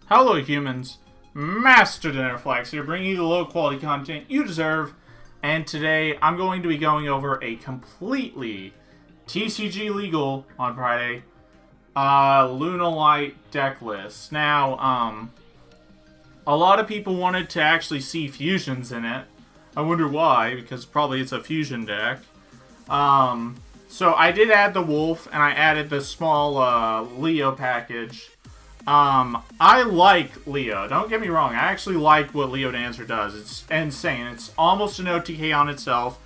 Hello humans, Master DinnerFlax here, bringing you the low quality content you deserve, and today I'm going to be going over a completely TCG legal on Friday, Lunalight deck list. Now, a lot of people wanted to actually see fusions in it. I wonder why, because probably it's a fusion deck. So I did add the wolf, and I added the small Leo package. I like Leo. Don't get me wrong. I actually like what Leo Dancer does. It's insane. It's almost an OTK on itself.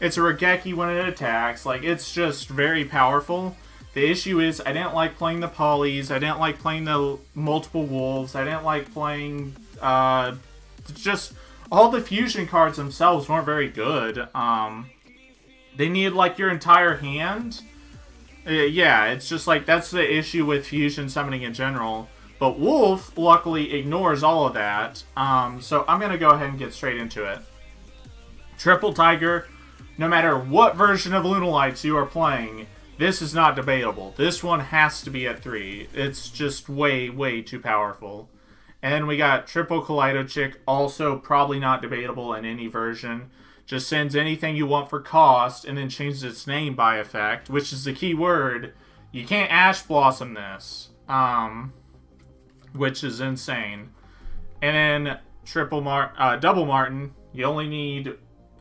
It's a Regeki when it attacks. Like, it's just very powerful. The issue is I didn't like playing the polys. I didn't like playing the multiple wolves. I didn't like playing, just all the fusion cards themselves weren't very good. They needed, like, your entire hand. Yeah, it's just like, that's the issue with fusion summoning in general. But Wolf, luckily, ignores all of that. So I'm going to go ahead and get straight into it. Triple Tiger, no matter what version of Lunalights you are playing, this is not debatable. This one has to be at 3. It's just way, way too powerful. And then we got Triple Kaleido Chick, also probably not debatable in any version. Just sends anything you want for cost, and then changes its name by effect, which is the key word. You can't Ash Blossom this, which is insane. And then Double Martin, you only need,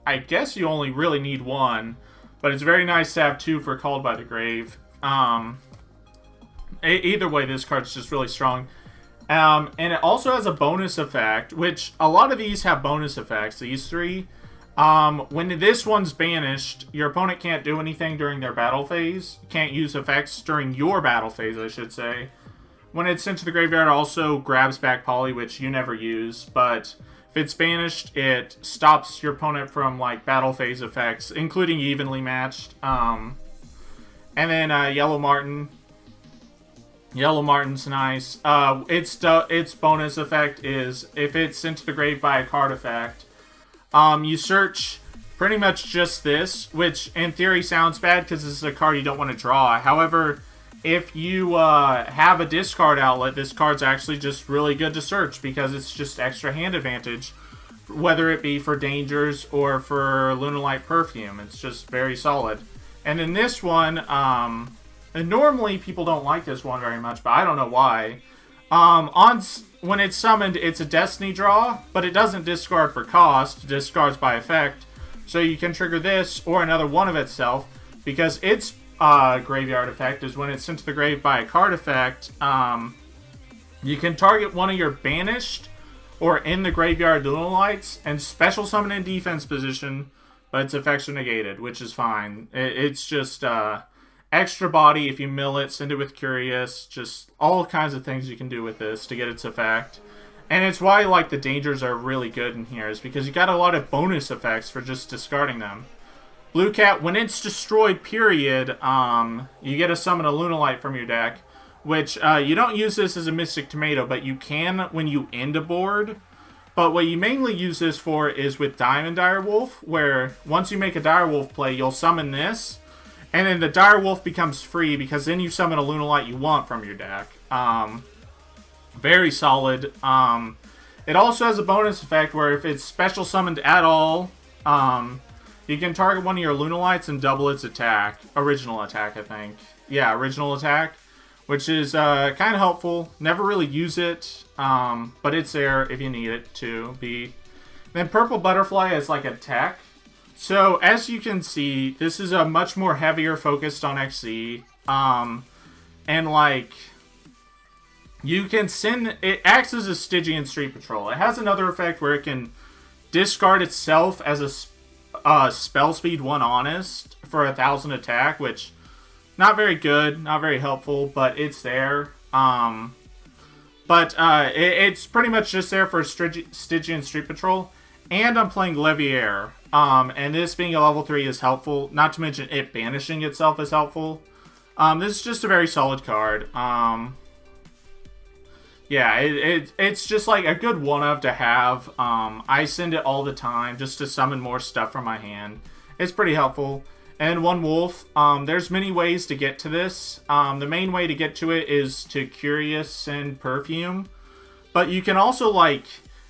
I guess you only really need one, but it's very nice to have 2 for Called by the Grave. Either way, this card's just really strong. And it also has a bonus effect, which a lot of these have bonus effects, these 3. When this one's banished, your opponent can't do anything during their battle phase. Can't use effects during your battle phase, I should say. When it's sent to the graveyard, it also grabs back Poly, which you never use. But if it's banished, it stops your opponent from, like, battle phase effects, including evenly matched. And then Yellow Martin. Yellow Martin's nice. Its bonus effect is if it's sent to the grave by a card effect, you search pretty much just this, which in theory sounds bad because this is a card you don't want to draw. However, if you have a discard outlet, this card's actually just really good to search because it's just extra hand advantage, whether it be for dangers or for Lunalight Perfume. It's just very solid. And in this one, and normally people don't like this one very much, but I don't know why. When it's summoned, it's a Destiny draw, but it doesn't discard for cost. It discards by effect. So you can trigger this or another one of itself, because its graveyard effect is when it's sent to the grave by a card effect, you can target one of your banished or in the graveyard Lunalights and special summon in defense position, but its effects are negated, which is fine. It's just extra body if you mill it, send it with Curious, just all kinds of things you can do with this to get its effect. And it's why, like, the dangers are really good in here, is because you got a lot of bonus effects for just discarding them. Blue Cat, when it's destroyed, period, you get to summon a Lunalight from your deck, which you don't use this as a Mystic Tomato, but you can when you end a board. But what you mainly use this for is with Diamond Direwolf, where once you make a Direwolf play, you'll summon this, and then the Direwolf becomes free because then you summon a Lunalight you want from your deck. Very solid. It also has a bonus effect where if it's special summoned at all, you can target one of your Lunalights and double its attack. Original attack, I think. Yeah, original attack. Which is kind of helpful. Never really use it, but it's there if you need it to be. Then Purple Butterfly is like a tech. So, as you can see, this is a much more heavier focused on XC. And, like, you can send... It acts as a Stygian Street Patrol. It has another effect where it can discard itself as a spell speed 1 honest for 1,000 attack, which, not very good, not very helpful, but it's there. It's pretty much just there for Stygian Street Patrol. And I'm playing Leviair. And this being a level 3 is helpful. Not to mention it banishing itself is helpful. This is just a very solid card. Yeah, it's just like a good one-of to have. I send it all the time just to summon more stuff from my hand. It's pretty helpful. And one wolf. There's many ways to get to this. The main way to get to it is to Curious and Perfume. But you can also, like,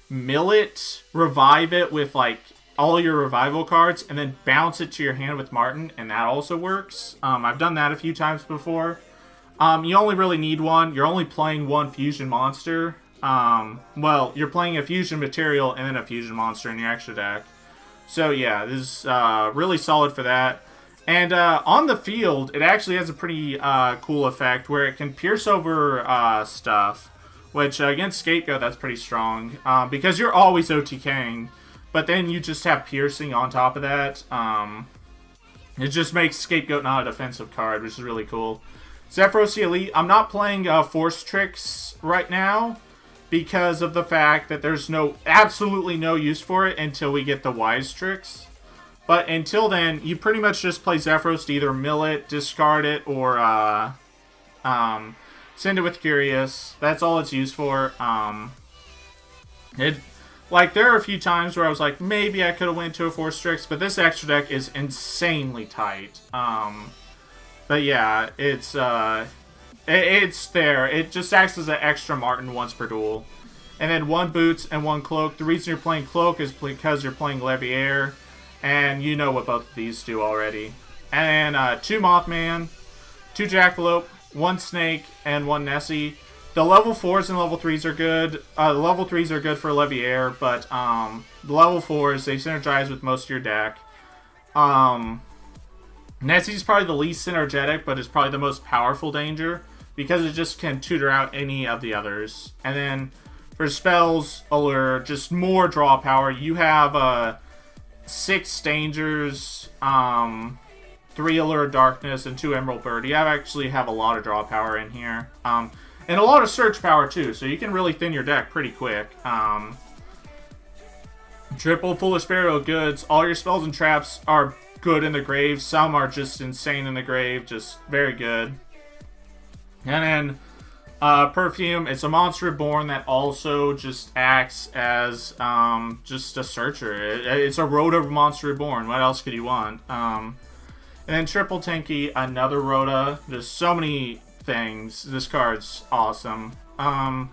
mill it, revive it with, like, all your revival cards, and then bounce it to your hand with Martin, and that also works. I've done that a few times before. You only really need one. You're only playing one fusion monster. Well, you're playing a fusion material and then a fusion monster in your extra deck. So yeah, this is really solid for that. And on the field, it actually has a pretty cool effect where it can pierce over stuff, which against Scapegoat, that's pretty strong. Because you're always OTKing, but then you just have piercing on top of that. It just makes Scapegoat not a defensive card, which is really cool. Zephyros the Elite, I'm not playing Force Tricks right now because of the fact that there's absolutely no use for it until we get the Wise Tricks. But until then, you pretty much just play Zephyros to either mill it, discard it, or send it with Curious. That's all it's used for. Like, there are a few times where I was like, maybe I could have went to a Force Tricks, but this extra deck is insanely tight. But yeah, it's there. It just acts as an extra Martin once per duel. And then 1 Boots and 1 Cloak. The reason you're playing Cloak is because you're playing Leviair. And you know what both of these do already. And 2 Mothman, 2 Jackalope, 1 Snake, and 1 Nessie. The level 4s and level 3s are good. The level 3s are good for Leviair, but the level 4s, they synergize with most of your deck. Nessie's probably the least synergetic, but it's probably the most powerful danger, because it just can tutor out any of the others. And then for spells, Allure, just more draw power. You have 6 dangers, 3 Allure Darkness, and 2 Emerald Bird. You actually have a lot of draw power in here. And a lot of search power too, so you can really thin your deck pretty quick. Triple Foolish Burial Goods. All your spells and traps are good in the grave. Some are just insane in the grave, just very good. And then Perfume, it's a monster reborn that also just acts as just a searcher. It's a Rhoda monster reborn. What else could you want? And then Triple Tinky, another Rhoda. There's so many things. This card's awesome. And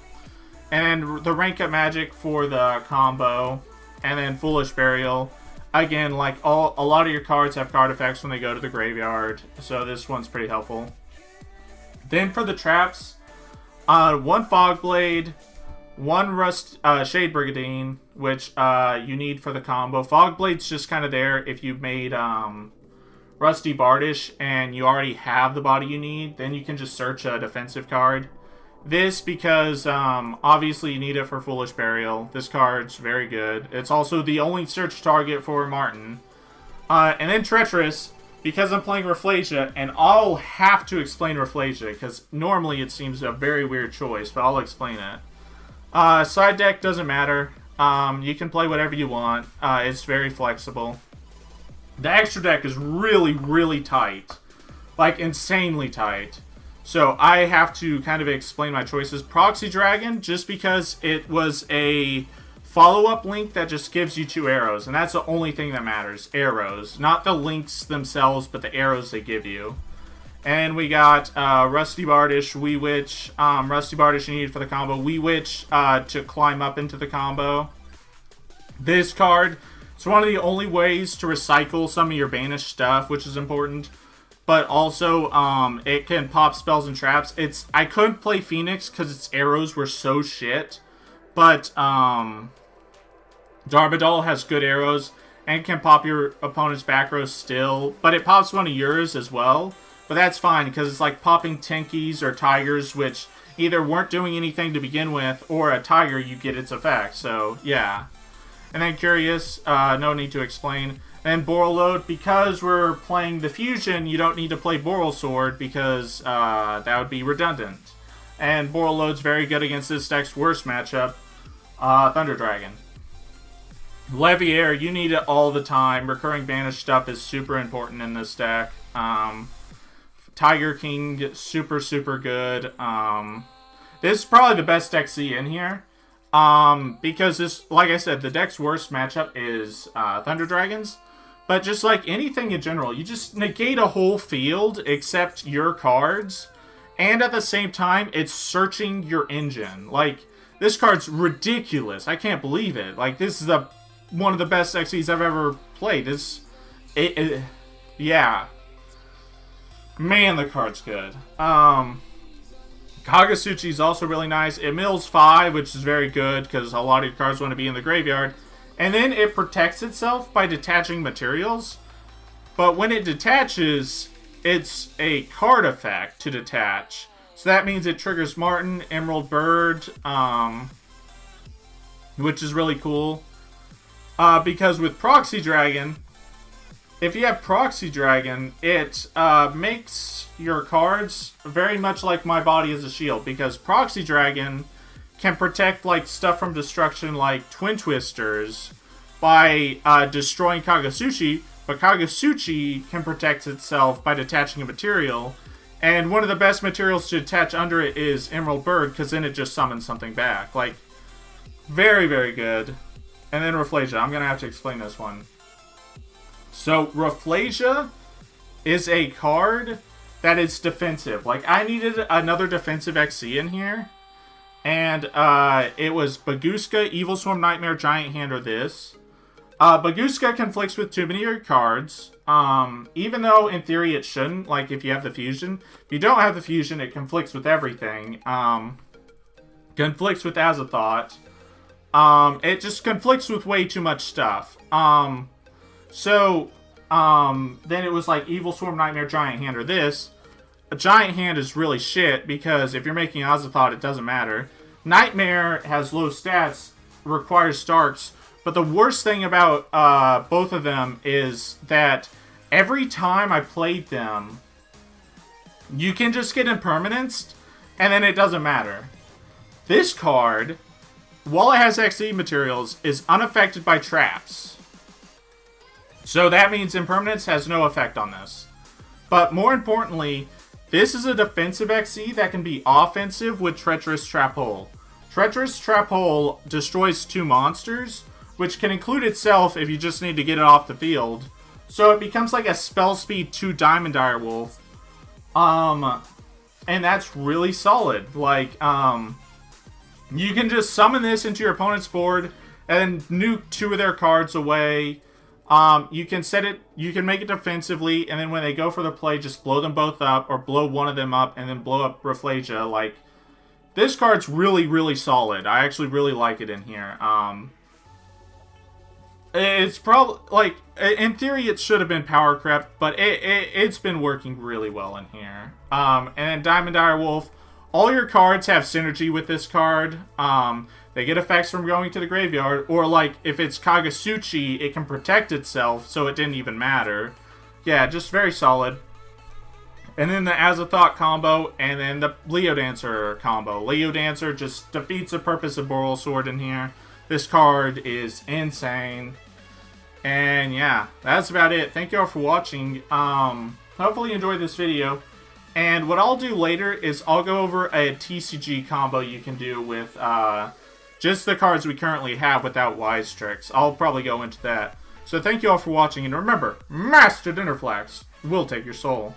then the rank up magic for the combo. And then Foolish Burial. Again, like a lot of your cards have card effects when they go to the graveyard, so this one's pretty helpful. Then for the traps, 1 Fogblade, 1 Shade Brigandine, which you need for the combo. Fogblade's just kind of there if you've made Rusty Bardish and you already have the body you need, then you can just search a defensive card. This because, obviously you need it for Foolish Burial. This card's very good. It's also the only search target for Martin. And then Treacherous, because I'm playing Rafflesia, and I'll have to explain Rafflesia, because normally it seems a very weird choice, but I'll explain it. Side deck doesn't matter. You can play whatever you want. It's very flexible. The extra deck is really, really tight. Like, insanely tight. So I have to kind of explain my choices. Proxy Dragon, just because it was a follow-up link that just gives you 2 arrows. And that's the only thing that matters. Arrows. Not the links themselves, but the arrows they give you. And we got Rusty Bardish, Wee Witch. Rusty Bardish you need for the combo. Wee Witch to climb up into the combo. This card, it's one of the only ways to recycle some of your banished stuff, which is important. But also, it can pop spells and traps. I couldn't play Phoenix because its arrows were so shit. But, Darbadal has good arrows and can pop your opponent's back row still. But it pops one of yours as well. But that's fine because it's like popping Tinkies or Tigers, which either weren't doing anything to begin with, or a Tiger, you get its effect. So, yeah. And then Curious, no need to explain. Then Borreload, because we're playing the Fusion, you don't need to play Boral Sword because that would be redundant. And Borreload's very good against this deck's worst matchup, Thunder Dragon. Leviair, you need it all the time. Recurring banished stuff is super important in this deck. Tiger King, super, super good. This is probably the best deck C in here. Because this, like I said, the deck's worst matchup is Thunder Dragons. But just like anything in general, you just negate a whole field except your cards. And at the same time, it's searching your engine. Like, This card's ridiculous. I can't believe it. Like, this is one of the best XEs I've ever played. Yeah. Man, the card's good. Kagasuchi is also really nice. It mills 5, which is very good because a lot of your cards want to be in the graveyard. And then it protects itself by detaching materials. But when it detaches, it's a card effect to detach. So that means it triggers Martin, Emerald Bird, which is really cool. Because with Proxy Dragon, if you have Proxy Dragon, it makes your cards very much like My Body as a Shield. Because Proxy Dragon can protect like stuff from destruction like Twin Twisters by destroying Kagasuchi. But Kagasuchi can protect itself by detaching a material. And one of the best materials to attach under it is Emerald Bird, because then it just summons something back. Like, very, very good. And then Rafflesia. I'm going to have to explain this one. So, Rafflesia is a card that is defensive. Like, I needed another defensive XC in here. And it was Baguska, Evil Swarm, Nightmare, Giant Hand, or this. Baguska conflicts with too many of your cards. Even though in theory it shouldn't, like if you have the fusion. If you don't have the fusion, it conflicts with everything. Conflicts with Azathoth. It just conflicts with way too much stuff. Then it was like Evil Swarm, Nightmare, Giant Hand, or this. A Giant Hand is really shit because if you're making Azathoth, it doesn't matter. Nightmare has low stats, requires Starks. But the worst thing about both of them is that every time I played them, you can just get impermanenced, and then it doesn't matter. This card, while it has XE materials, is unaffected by traps. So that means impermanence has no effect on this. But more importantly, this is a defensive XE that can be offensive with Treacherous Trap Hole. Treacherous Trap Hole destroys 2 monsters, which can include itself if you just need to get it off the field. So it becomes like a spell speed 2 Diamond Direwolf. And that's really solid. Like, you can just summon this into your opponent's board and nuke 2 of their cards away. You can set it, you can make it defensively, and then when they go for the play, just blow them both up, or blow one of them up, and then blow up Rafflesia. Like, this card's really, really solid. I actually really like it in here. It's probably, like, in theory it should have been power crept, but it's been working really well in here. And then Diamond Direwolf, all your cards have synergy with this card. They get effects from going to the graveyard, or like, if it's Kagasuchi, it can protect itself, so it didn't even matter. Yeah, just very solid. And then the Azathoth combo, and then the Leo Dancer combo. Leo Dancer just defeats the purpose of Boral Sword in here. This card is insane. And yeah, that's about it. Thank you all for watching. Hopefully you enjoyed this video. And what I'll do later is I'll go over a TCG combo you can do with just the cards we currently have without Wise Tricks. I'll probably go into that. So thank you all for watching, and remember, Master DinnerFlax will take your soul.